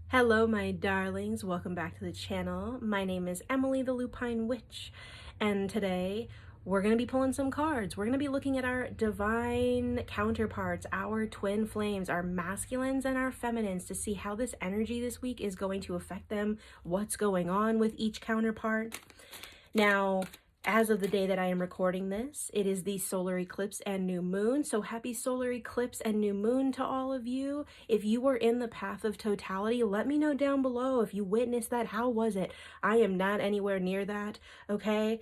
Hello, my darlings. Welcome back to the channel. My name is Emily the Lupine Witch, and today we're going to be pulling some cards. We're going to be looking at our divine counterparts, our twin flames, our masculines and our feminines, to see how this energy this week is going to affect them, what's going on with each counterpart. Now, as of the day that I am recording this, it is the solar eclipse and new moon. So happy solar eclipse and new moon to all of you. If you were in the path of totality, let me know down below if you witnessed that. How was it? I am not anywhere near that, okay?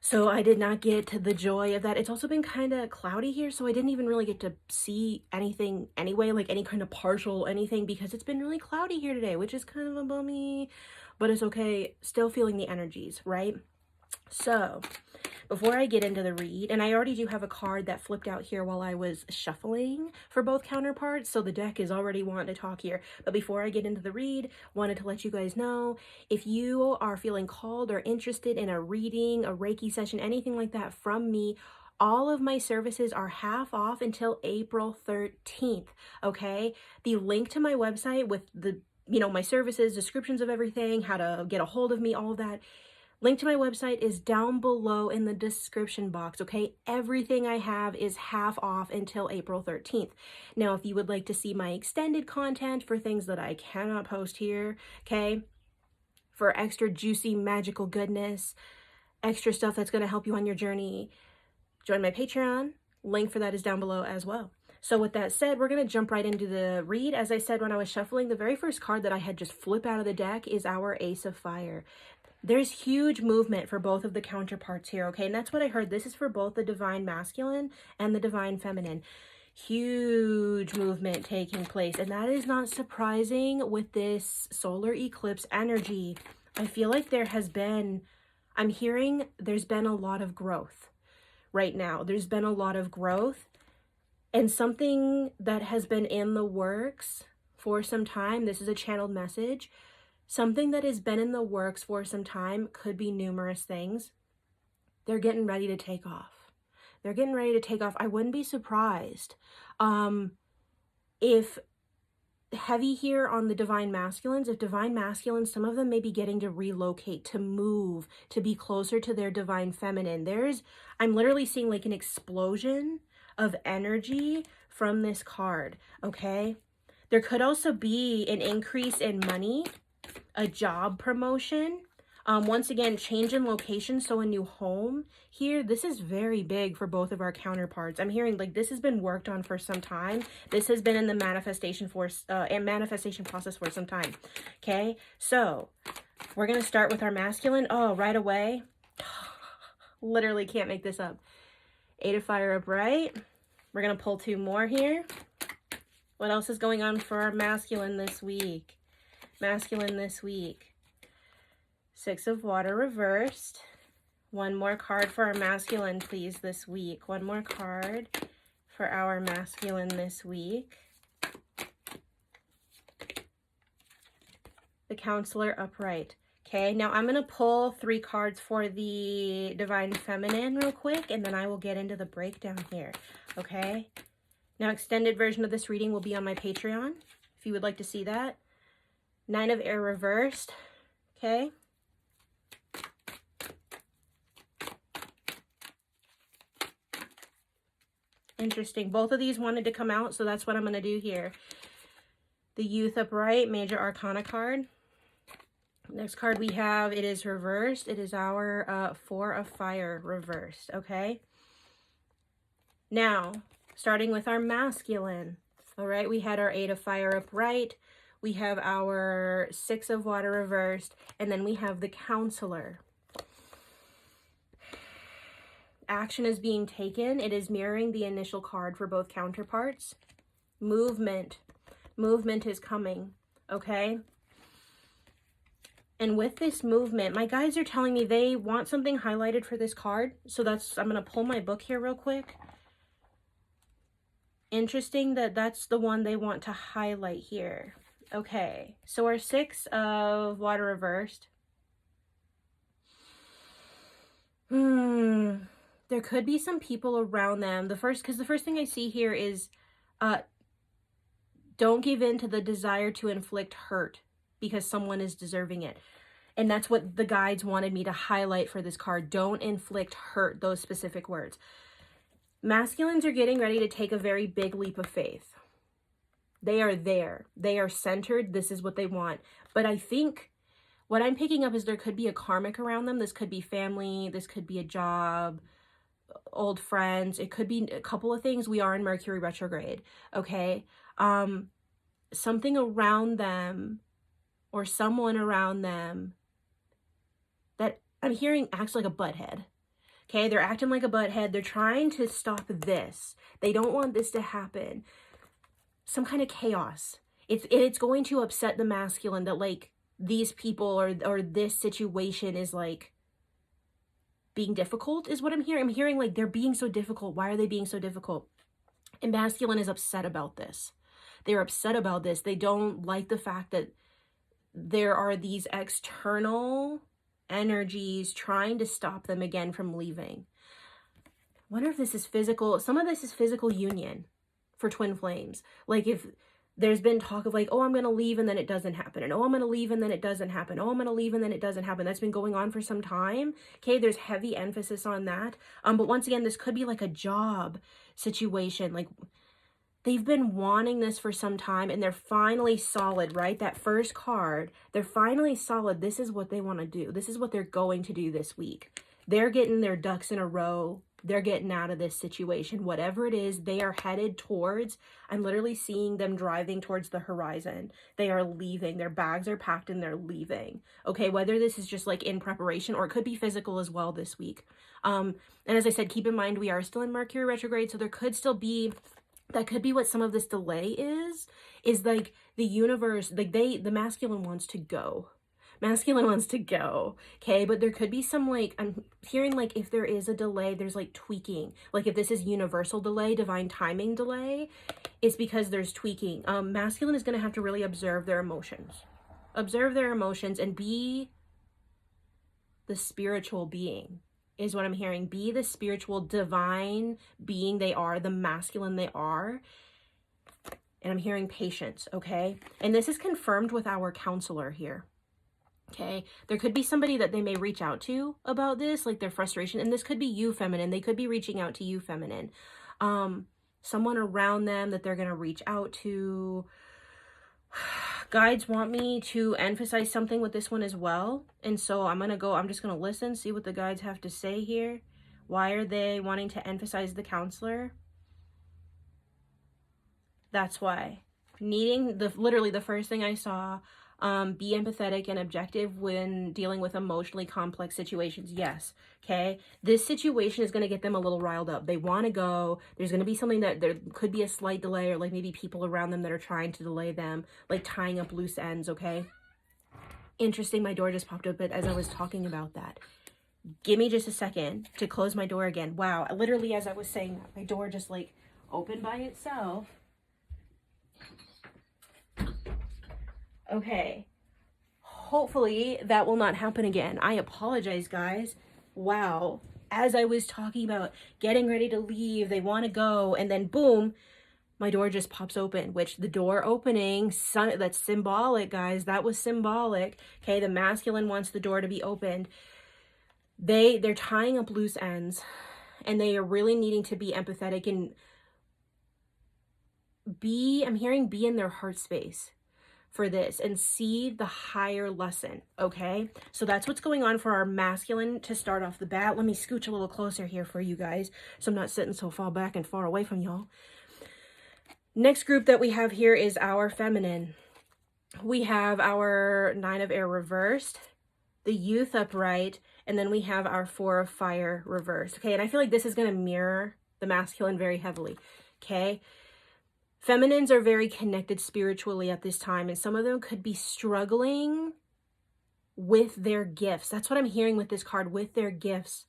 So I did not get to the joy of that. It's also been kind of cloudy here, so I didn't even really get to see anything anyway, like any kind of partial anything, because it's been really cloudy here today, which is kind of a bummy, but it's okay. Still feeling the energies, right? So before I get into the read, and I already do have a card that flipped out here while I was shuffling for both counterparts, so the deck is already wanting to talk here. But before I get into the read, wanted to let you guys know, if you are feeling called or interested in a reading, a Reiki session, anything like that from me, all of my services are half off until April 13th, okay? The link to my website with the, my services, descriptions of everything, how to get a hold of me, all of that, link to my website is down below in the description box, okay? Everything I have is half off until April 13th. Now, if you would like to see my extended content for things that I cannot post here, okay? For extra juicy, magical goodness, extra stuff that's going to help you on your journey, join my Patreon. Link for that is down below as well. So with that said, we're going to jump right into the read. As I said when I was shuffling, the very first card that I had just flip out of the deck is our Ace of Fire. There's huge movement for both of the counterparts here, okay? And that's what I heard. This is for both the divine masculine and the divine feminine. Huge movement taking place. And that is not surprising with this solar eclipse energy. I feel like there has been, I'm hearing there's been a lot of growth right now. There's been a lot of growth. And something that has been in the works for some time, this is a channeled message, something that has been in the works for some time, could be numerous things. They're getting ready to take off. They're getting ready to take off. I wouldn't be surprised if heavy here on the divine masculines, if divine masculines, some of them may be getting to relocate, to move, to be closer to their divine feminine. I'm literally seeing like an explosion of energy from this card, okay? There could also be an increase in money, a job promotion, once again, change in location, so a new home here. This is very big for both of our counterparts. I'm hearing like this has been worked on for some time. This has been in the manifestation process for some time. Okay, so we're gonna start with our masculine. Oh, right away, literally can't make this up. Eight of Fire upright. We're gonna pull two more here. What else is going on for our masculine this week? Masculine this week. Six of Water reversed. One more card for our masculine, please, this week. One more card for our masculine this week. The Counselor upright. Okay, now I'm going to pull three cards for the Divine Feminine real quick, and then I will get into the breakdown here, okay? Now, extended version of this reading will be on my Patreon, if you would like to see that. Nine of Air reversed, okay? Interesting. Both of these wanted to come out, so that's what I'm going to do here. The Youth upright, Major Arcana card. Next card we have, it is reversed. It is our Four of Fire reversed, okay? Now, starting with our masculine, all right? We had our Eight of Fire upright. We have our Six of Water reversed, and then we have the Counselor. Action is being taken. It is mirroring the initial card for both counterparts. Movement. Movement is coming, okay? And with this movement, my guides are telling me they want something highlighted for this card. So I'm going to pull my book here real quick. Interesting that that's the one they want to highlight here. Okay, so our Six of Water reversed. There could be some people around them. Because the first thing I see here is don't give in to the desire to inflict hurt because someone is deserving it. And that's what the guides wanted me to highlight for this card. Don't inflict hurt, those specific words. Masculines are getting ready to take a very big leap of faith. They are there. They are centered. This is what they want. But I think what I'm picking up is there could be a karmic around them. This could be family. This could be a job, old friends. It could be a couple of things. We are in Mercury retrograde. Okay. Something around them or someone around them that I'm hearing acts like a butthead. Okay, they're acting like a butthead. They're trying to stop this. They don't want this to happen. Some kind of chaos. It's going to upset the masculine that like these people or this situation is like being difficult is what I'm hearing. I'm hearing like they're being so difficult. Why are they being so difficult? And masculine is upset about this. They're upset about this. They don't like the fact that there are these external energies trying to stop them again from leaving. I wonder if this is physical. Some of this is physical union for twin flames. Like if there's been talk of like, oh, I'm going to leave and then it doesn't happen. And oh, I'm going to leave and then it doesn't happen. Oh, I'm going to leave and then it doesn't happen. That's been going on for some time. Okay, there's heavy emphasis on that. But once again, this could be like a job situation. Like they've been wanting this for some time and they're finally solid, right? That first card, they're finally solid. This is what they want to do. This is what they're going to do this week. They're getting their ducks in a row. They're getting out of this situation. Whatever it is, they are headed towards, I'm literally seeing them driving towards the horizon. They are leaving. Their bags are packed and they're leaving. Okay, whether this is just like in preparation or it could be physical as well this week. And as I said, keep in mind, we are still in Mercury retrograde, so there could still be, that could be what some of this delay is like the universe, like the masculine wants to go. Masculine wants to go, okay? But there could be some like, I'm hearing like if there is a delay, there's like tweaking. Like if this is universal delay, divine timing delay, it's because there's tweaking. Masculine is going to have to really observe their emotions. Observe their emotions and be the spiritual being is what I'm hearing. Be the spiritual divine being they are, the masculine they are. And I'm hearing patience, okay? And this is confirmed with our counselor here. Okay, there could be somebody that they may reach out to about this, like their frustration. And this could be you, feminine. They could be reaching out to you, feminine. Someone around them that they're going to reach out to. Guides want me to emphasize something with this one as well. And so I'm just going to listen, see what the guides have to say here. Why are they wanting to emphasize the counselor? That's why. Needing literally the first thing I saw. Be empathetic and objective when dealing with emotionally complex situations. Yes. Okay. This situation is going to get them a little riled up. They want to go. There's going to be something that there could be a slight delay or like maybe people around them that are trying to delay them, like tying up loose ends. Okay. Interesting. My door just popped open as I was talking about that. Give me just a second to close my door again. Wow. Literally, as I was saying that, my door just like opened by itself. Okay, hopefully that will not happen again. I apologize, guys. Wow. As I was talking about getting ready to leave, they want to go, and then boom, my door just pops open, which the door opening, that's symbolic, guys. That was symbolic. Okay, the masculine wants the door to be opened. They're tying up loose ends, and they are really needing to be empathetic and I'm hearing be in their heart space for this and see the higher lesson. Okay, so that's what's going on for our masculine to start off the bat. Let me scooch a little closer here for you guys so I'm not sitting so far back and far away from y'all. Next group that we have here is our feminine. We have our 9 of air reversed, the youth upright, and then we have our 4 of fire reversed. Okay, and I feel like this is going to mirror the masculine very heavily. Okay, feminines are very connected spiritually at this time, and some of them could be struggling with their gifts. That's what I'm hearing with this card, with their gifts.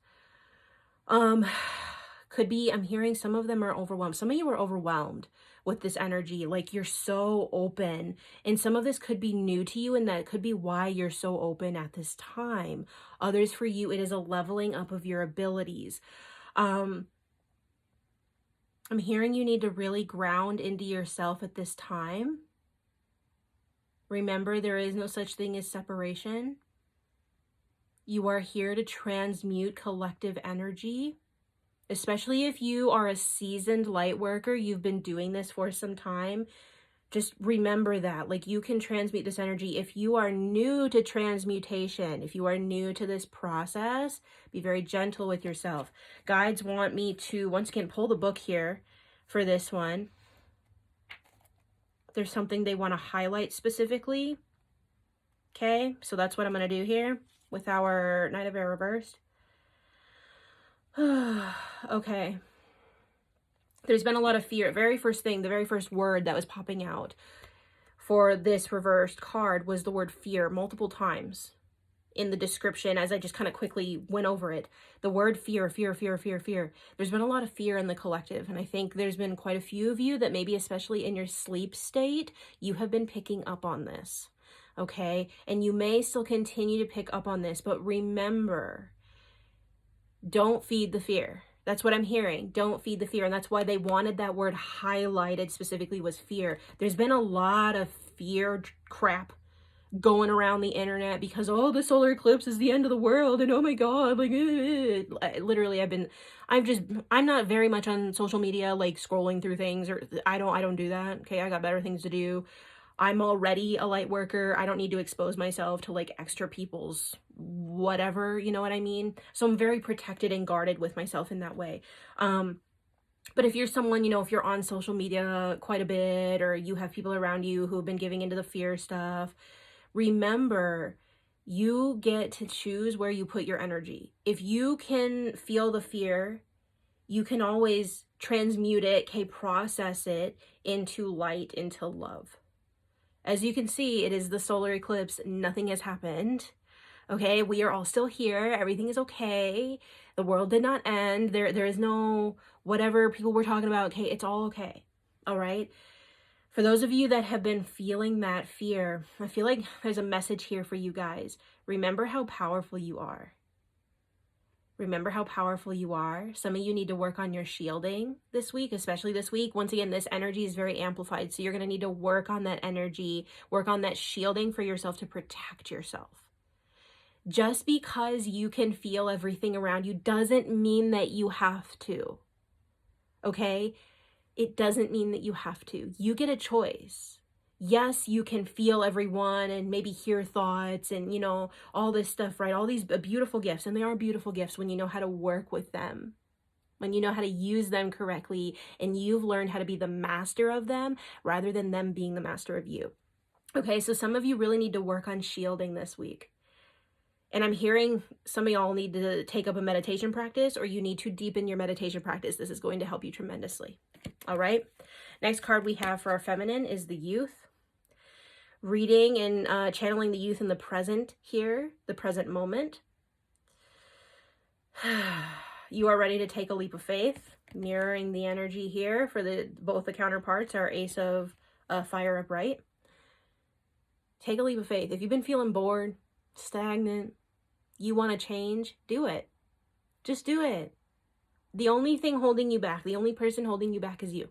Could be, I'm hearing some of them are overwhelmed. Some of you are overwhelmed with this energy, like you're so open, and some of this could be new to you, and that could be why you're so open at this time. Others, for you, it is a leveling up of your abilities. I'm hearing you need to really ground into yourself at this time. Remember, there is no such thing as separation. You are here to transmute collective energy, especially if you are a seasoned light worker, you've been doing this for some time. Just remember that, like, you can transmute this energy. If you are new to transmutation, if you are new to this process, be very gentle with yourself. Guides want me to, once again, pull the book here for this one. There's something they want to highlight specifically. Okay, so that's what I'm going to do here with our Knight of Air reversed. Okay. There's been a lot of fear. Very first thing, the very first word that was popping out for this reversed card was the word fear multiple times in the description as I just kind of quickly went over it. The word fear, fear, fear, fear, fear. There's been a lot of fear in the collective, and I think there's been quite a few of you that maybe, especially in your sleep state, you have been picking up on this, okay? And you may still continue to pick up on this, but remember, don't feed the fear. That's what I'm hearing. Don't feed the fear. And that's why they wanted that word highlighted specifically, was fear. There's been a lot of fear crap going around the internet because, oh, the solar eclipse is the end of the world, and oh my god, like, literally I'm not very much on social media, like scrolling through things, or I don't do that. Okay, I got better things to do. I'm already a light worker. I don't need to expose myself to like extra people's whatever, you know what I mean? So I'm very protected and guarded with myself in that way. But if you're someone, you know, if you're on social media quite a bit, or you have people around you who have been giving into the fear stuff, remember, you get to choose where you put your energy. If you can feel the fear, you can always transmute it, process it into light, into love. As you can see, it is the solar eclipse. Nothing has happened. Okay, we are all still here. Everything is okay. The world did not end. There is no whatever people were talking about. Okay, it's all okay. All right. For those of you that have been feeling that fear, I feel like there's a message here for you guys. Remember how powerful you are. Remember how powerful you are. Some of you need to work on your shielding this week, especially this week. Once again, this energy is very amplified, so you're going to need to work on that energy, work on that shielding for yourself to protect yourself. Just because you can feel everything around you doesn't mean that you have to. Okay? It doesn't mean that you have to. You get a choice. Yes, you can feel everyone and maybe hear thoughts and, you know, all this stuff, right? All these beautiful gifts, and they are beautiful gifts when you know how to work with them, when you know how to use them correctly, and you've learned how to be the master of them rather than them being the master of you. Okay, so some of you really need to work on shielding this week. And I'm hearing some of y'all need to take up a meditation practice, or you need to deepen your meditation practice. This is going to help you tremendously. All right. Next card we have for our feminine is the youth. Reading and channeling the youth in the present here, the present moment. You are ready to take a leap of faith, mirroring the energy here for both the counterparts, our Ace of Fire upright. Take a leap of faith. If you've been feeling bored, stagnant, you want to change, do it. Just do it. The only thing holding you back, the only person holding you back is you.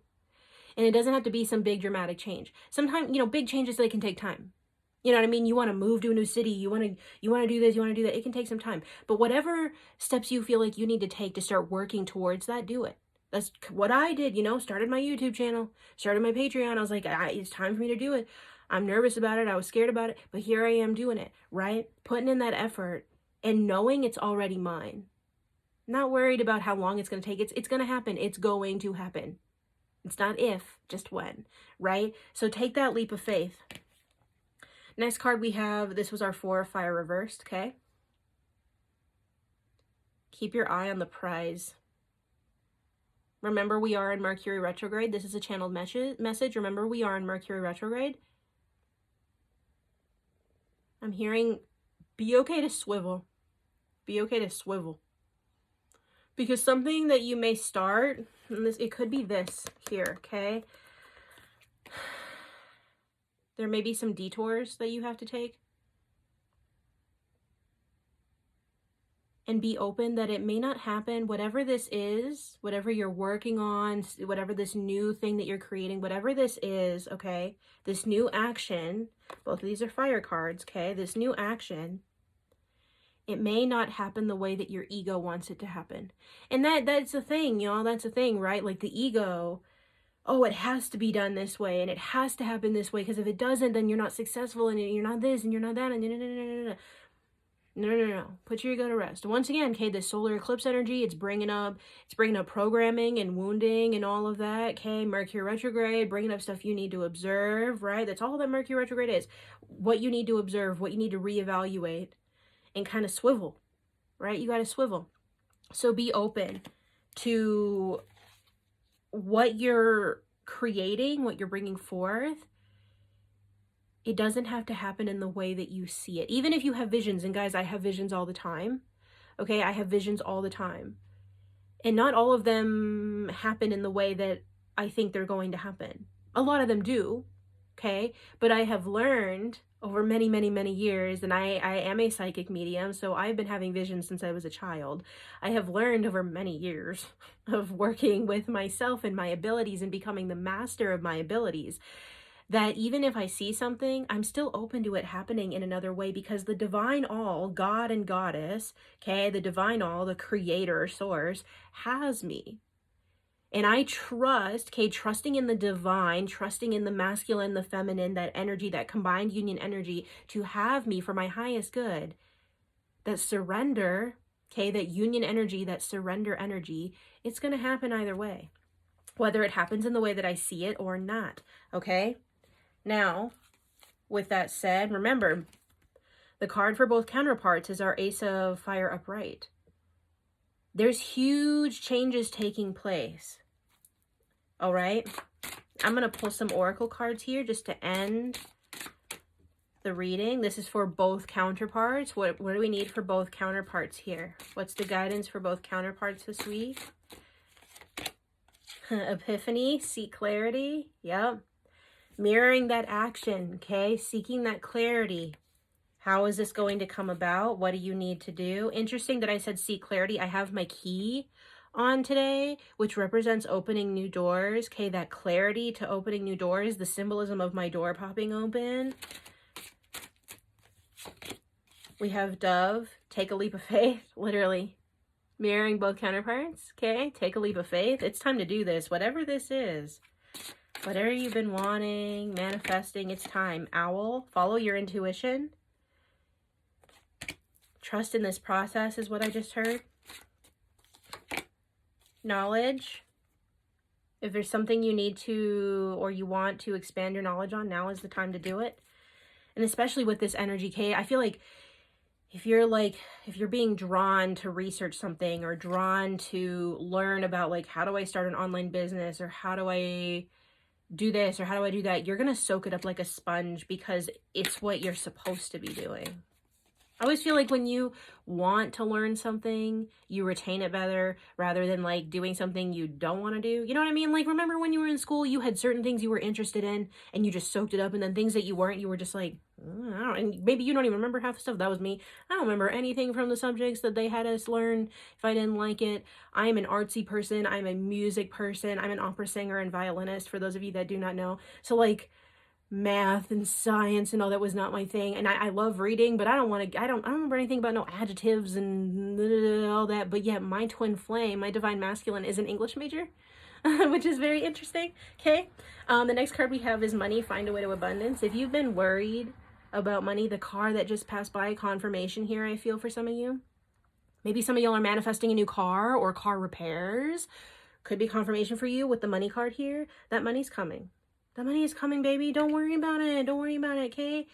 And it doesn't have to be some big dramatic change. Sometimes, you know, big changes, they can take time. You know what I mean? You want to move to a new city. You want to do this. You want to do that. It can take some time. But whatever steps you feel like you need to take to start working towards that, do it. That's what I did, you know, started my YouTube channel, started my Patreon. I was like, it's time for me to do it. I'm nervous about it. I was scared about it. But here I am doing it, right? Putting in that effort and knowing it's already mine. Not worried about how long it's going to take. It's going to happen. It's going to happen. It's not if, just when, right? So take that leap of faith. Next card we have, this was our 4 of Fire reversed, okay? Keep your eye on the prize. Remember, we are in Mercury retrograde. This is a channeled message. Remember, we are in Mercury retrograde. I'm hearing, be okay to swivel. Be okay to swivel. Because something that you may start, and it could be this here, okay? There may be some detours that you have to take. and be open that it may not happen. Whatever this is, whatever you're working on, whatever this new thing that you're creating, whatever this is, okay, this new action, both of these are fire cards, okay, this new action, it may not happen the way that your ego wants it to happen. And that's the thing, y'all, that's the thing, right? Like the ego, oh, it has to be done this way, and it has to happen this way, because if it doesn't, then you're not successful, and you're not this, and you're not that, and no. Put your ego to rest. Once again, okay, this solar eclipse energy, it's bringing up programming and wounding and all of that, okay? Mercury retrograde, bringing up stuff you need to observe, right? That's all that Mercury retrograde is. What you need to observe, what you need to reevaluate, and kind of swivel, right? You got to swivel. So be open to what you're creating, what you're bringing forth. It doesn't have to happen in the way that you see it. Even if you have visions, and guys, I have visions all the time. Okay, I have visions all the time. And not all of them happen in the way that I think they're going to happen. A lot of them do, okay? But I have learned over many, many, many years, and I am a psychic medium, so I've been having visions since I was a child. I have learned over many years of working with myself and my abilities and becoming the master of my abilities, that even if I see something, I'm still open to it happening in another way, because the divine all, God and goddess, okay, the divine all, the creator, source, has me. And I trust, okay, trusting in the divine, trusting in the masculine, the feminine, that energy, that combined union energy to have me for my highest good. That surrender, okay, that union energy, that surrender energy, it's going to happen either way. Whether it happens in the way that I see it or not, okay? Now, with that said, remember, the card for both counterparts is our Ace of Fire upright. There's huge changes taking place. All right? I'm going to pull some oracle cards here just to end the reading. This is for both counterparts. What do we need for both counterparts here? What's the guidance for both counterparts this week? Epiphany, seek clarity. Yep. Mirroring that action, okay? Seeking that clarity. How is this going to come about? What do you need to do? Interesting that I said seek clarity. I have my key on today, which represents opening new doors. Okay, that clarity to opening new doors, the symbolism of my door popping open. We have Dove, take a leap of faith, literally. Mirroring both counterparts, okay? Take a leap of faith. It's time to do this, whatever this is. Whatever you've been wanting, manifesting, it's time. Owl, follow your intuition. Trust in this process is what I just heard. Knowledge. If there's something you need to or you want to expand your knowledge on, now is the time to do it. And especially with this energy, Kay, I feel like if you're being drawn to research something or drawn to learn about like, how do I start an online business, or how do I do this, or how do I do that, you're going to soak it up like a sponge, because it's what you're supposed to be doing. I always feel like when you want to learn something, you retain it better rather than like doing something you don't want to do. You know what I mean? Like, remember when you were in school, you had certain things you were interested in and you just soaked it up, and then things that you weren't, you were just like, I don't, and maybe you don't even remember half the stuff. That was me. I don't remember anything from the subjects that they had us learn if I didn't like it. I'm an artsy person. I'm a music person. I'm an opera singer and violinist, for those of you that do not know. So like, math and science and all that was not my thing. And I love reading, but I don't remember anything about no adjectives and all that. But yeah, my twin flame, my divine masculine, is an English major, which is very interesting. Okay. The next card we have is money, find a way to abundance. If you've been worried about money, the card that just passed by, confirmation here, I feel for some of you. Maybe some of y'all are manifesting a new car or car repairs. Could be confirmation for you with the money card here. That money's coming. The money is coming, baby. Don't worry about it. Don't worry about it, okay?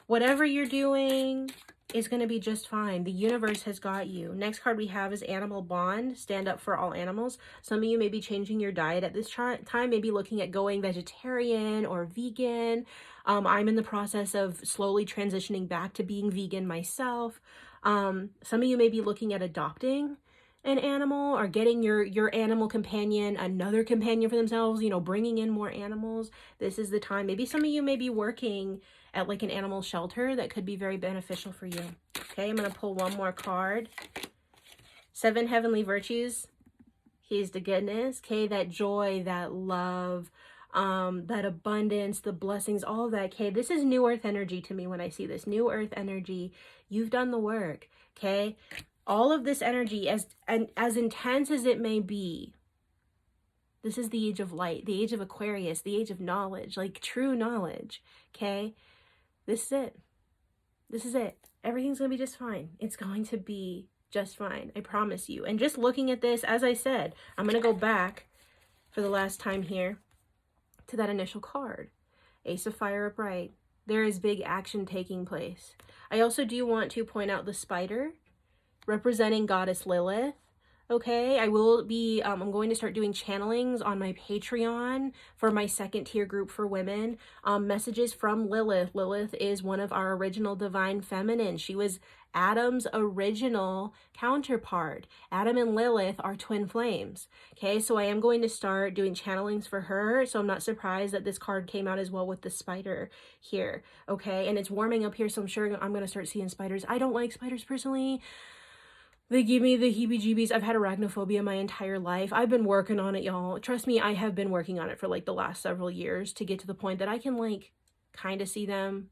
Whatever you're doing is going to be just fine. The universe has got you. Next card we have is animal bond. Stand up for all animals. Some of you may be changing your diet at this time. Maybe looking at going vegetarian or vegan. I'm in the process of slowly transitioning back to being vegan myself. Some of you may be looking at adopting an animal, or getting your animal companion another companion for themselves, you know, bringing in more animals. This is the time. Maybe some of you may be working at like an animal shelter. That could be very beneficial for you. Okay, I'm going to pull one more card. 7 heavenly virtues. Here's the goodness, okay? That joy, that love, that abundance, the blessings, all of that, okay? This is new earth energy to me when I see this. New earth energy. You've done the work, okay? All of this energy, as intense as it may be, this is the age of light, the age of Aquarius, the age of knowledge, like true knowledge, okay? This is it. This is it. Everything's going to be just fine. It's going to be just fine. I promise you. And just looking at this, as I said, I'm going to go back for the last time here to that initial card. Ace of Fire upright. There is big action taking place. I also do want to point out the spider representing Goddess Lilith. Okay, I will be, I'm going to start doing channelings on my Patreon for my second tier group for women. Messages from Lilith. Lilith is one of our original divine feminine. She was Adam's original counterpart. Adam and Lilith are twin flames. Okay, so I am going to start doing channelings for her. So I'm not surprised that this card came out as well with the spider here. Okay, and it's warming up here, so I'm sure I'm going to start seeing spiders. I don't like spiders personally. They give me the heebie-jeebies. I've had arachnophobia my entire life. I've been working on it, y'all. Trust me, I have been working on it for like the last several years to get to the point that I can like kind of see them.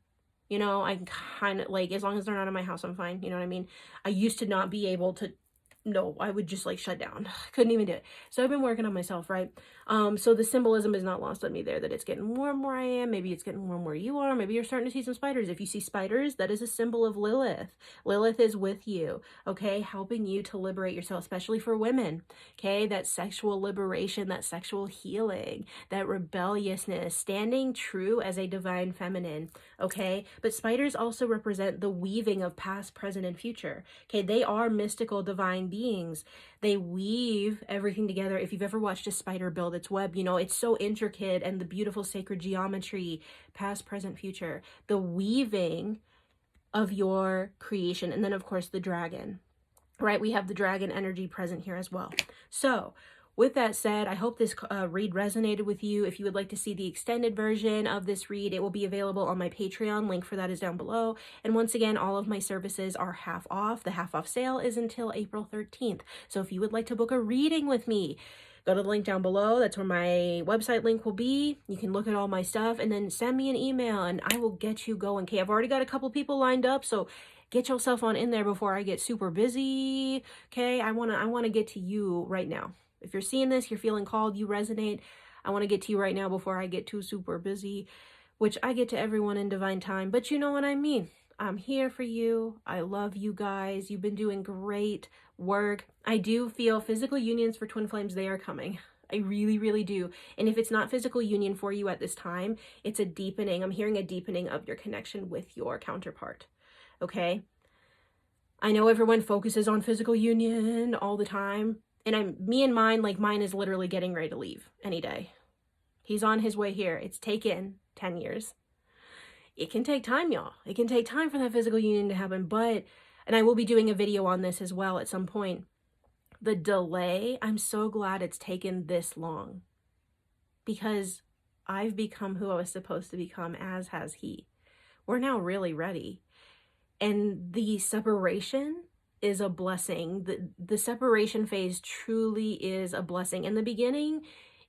You know, I can kind of like, as long as they're not in my house, I'm fine. You know what I mean? I used to not be able to, no, I would just like shut down. Couldn't even do it. So I've been working on myself, right? So the symbolism is not lost on me there, that it's getting warm where I am. Maybe it's getting warm where you are. Maybe you're starting to see some spiders. If you see spiders, that is a symbol of Lilith. Lilith is with you, okay? Helping you to liberate yourself, especially for women, okay? That sexual liberation, that sexual healing, that rebelliousness, standing true as a divine feminine, okay? But spiders also represent the weaving of past, present, and future, okay? They are mystical divine beings. They weave everything together. If you've ever watched a spider build its web, you know, it's so intricate, and the beautiful sacred geometry, past, present, future, the weaving of your creation. And then of course the dragon, right? We have the dragon energy present here as well. So with that said, I hope this read resonated with you. If you would like to see the extended version of this read, it will be available on my Patreon. Link for that is down below. And once again, all of my services are half off. The half off sale is until April 13th. So if you would like to book a reading with me, go to the link down below. That's where my website link will be. You can look at all my stuff and then send me an email and I will get you going. Okay, I've already got a couple people lined up, so get yourself on in there before I get super busy. Okay, I wanna get to you right now. If you're seeing this, you're feeling called, you resonate, I want to get to you right now before I get too super busy, which I get to everyone in divine time, but you know what I mean. I'm here for you. I love you guys. You've been doing great work. I do feel physical unions for twin flames, they are coming. I really, really do. And if it's not physical union for you at this time, it's a deepening. I'm hearing a deepening of your connection with your counterpart. Okay? I know everyone focuses on physical union all the time. And me and mine, like mine is literally getting ready to leave any day. He's on his way here. It's taken 10 years. It can take time, y'all. It can take time for that physical union to happen, but, and I will be doing a video on this as well at some point. The delay, I'm so glad it's taken this long because I've become who I was supposed to become, as has he. We're now really ready. And the separation is a blessing. The separation phase truly is a blessing. In the beginning,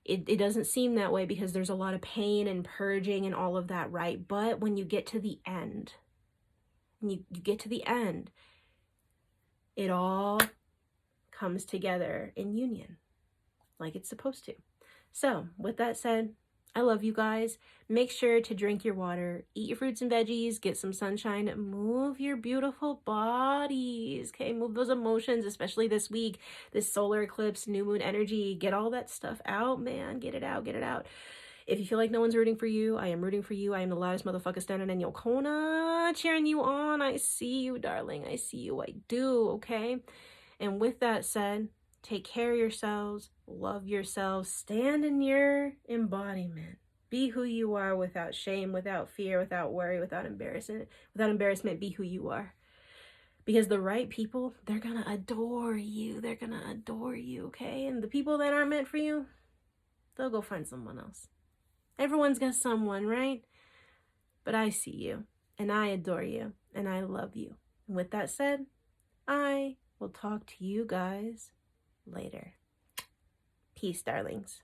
it doesn't seem that way because there's a lot of pain and purging and all of that, right? But when you get to the end, you get to the end, it all comes together in union like it's supposed to. So with that said, I love you guys. Make sure to drink your water, eat your fruits and veggies, get some sunshine, move your beautiful bodies, okay? Move those emotions, especially this week, this solar eclipse, new moon energy. Get all that stuff out, man. Get it out, get it out. If you feel like no one's rooting for you, I am rooting for you. I am the loudest motherfucker standing in your corner, cheering you on. I see you, darling. I see you. I do, okay? And with that said, take care of yourselves, love yourselves, stand in your embodiment. Be who you are without shame, without fear, without worry, without embarrassment. Without embarrassment, be who you are. Because the right people, they're gonna adore you. They're gonna adore you, okay? And the people that aren't meant for you, they'll go find someone else. Everyone's got someone, right? But I see you, and I adore you, and I love you. And with that said, I will talk to you guys later. Peace, darlings.